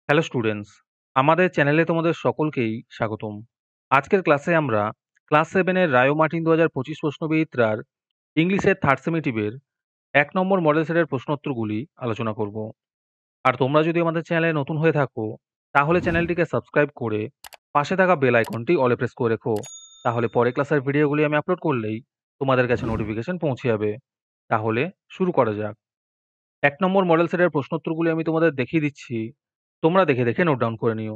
Hello students, আমাদের চ্যানেলে তোমাদের সকলকেই স্বাগতম। আজকের ক্লাসে আমরা ক্লাস 7 এর রায়ো মার্টিন 2025 প্রশ্নবিচিত্রার ইংলিশের থার্ড সেমিটিভের 1 নম্বর মডেল সেটের প্রশ্নোত্তরগুলি আলোচনা করব। আর তোমরা যদি আমাদের চ্যানেলে নতুন হয়ে থাকো, তাহলে চ্যানেলটিকে সাবস্ক্রাইব করে পাশে থাকা বেল আইকনটি অলে প্রেস করে রেখো। তাহলে পরে ক্লাসের ভিডিওগুলি আমি আপলোড করলেই তোমাদের কাছে নোটিফিকেশন পৌঁছে যাবে। তাহলে শুরু করা যাক। 1 নম্বর মডেল সেটের প্রশ্নোত্তরগুলি আমি তোমাদের দেখিয়ে দিচ্ছি। তোমরা দেখে দেখে নোট ডাউন করে নিও।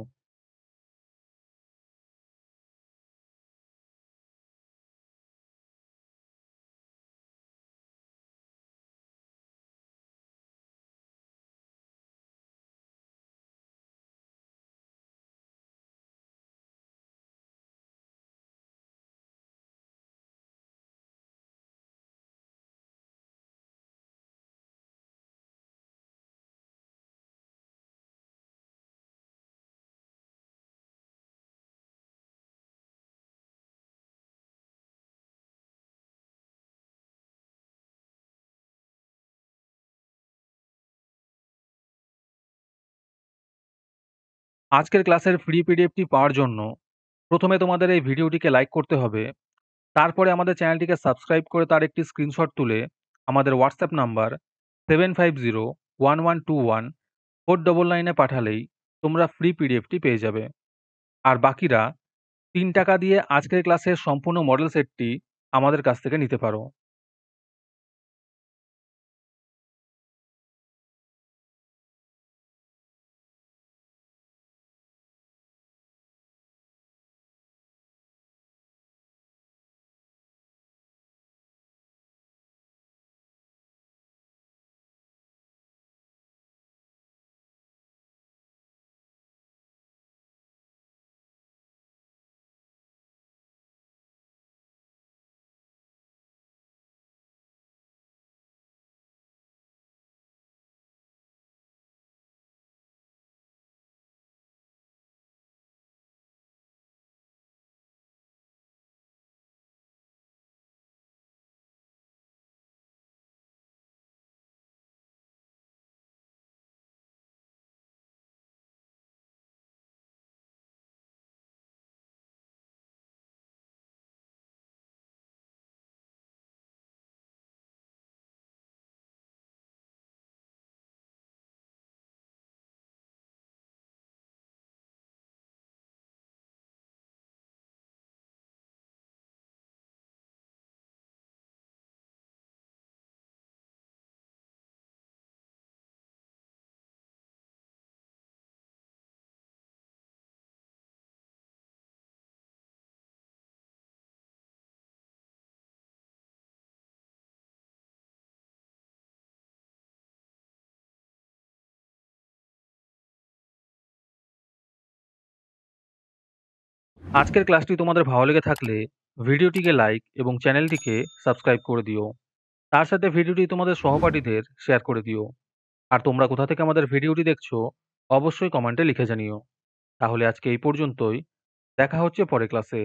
আজকের ক্লাসের ফ্রি পিডিএফটি পাওয়ার জন্য প্রথমে তোমাদের এই ভিডিওটিকে লাইক করতে হবে। তারপরে আমাদের চ্যানেলটিকে সাবস্ক্রাইব করে তার একটি স্ক্রিনশট তুলে আমাদের হোয়াটসঅ্যাপ নাম্বার 7501121499 পাঠালেই তোমরা ফ্রি পিডিএফটি পেয়ে যাবে। আর বাকিরা 3 টাকা দিয়ে আজকের ক্লাসের সম্পূর্ণ মডেল সেটটি আমাদের কাছ থেকে নিতে পারো। আজকের ক্লাসটি তোমাদের ভালো লেগে থাকলে ভিডিওটিকে লাইক এবং চ্যানেলটিকে সাবস্ক্রাইব করে দিও। তার সাথে ভিডিওটি তোমাদের সহপাঠীদের শেয়ার করে দিও। আর তোমরা কোথা থেকে আমাদের ভিডিওটি দেখছো অবশ্যই কমেন্টে লিখে জানিও। তাহলে আজকে এই পর্যন্তই। দেখা হচ্ছে পরের ক্লাসে।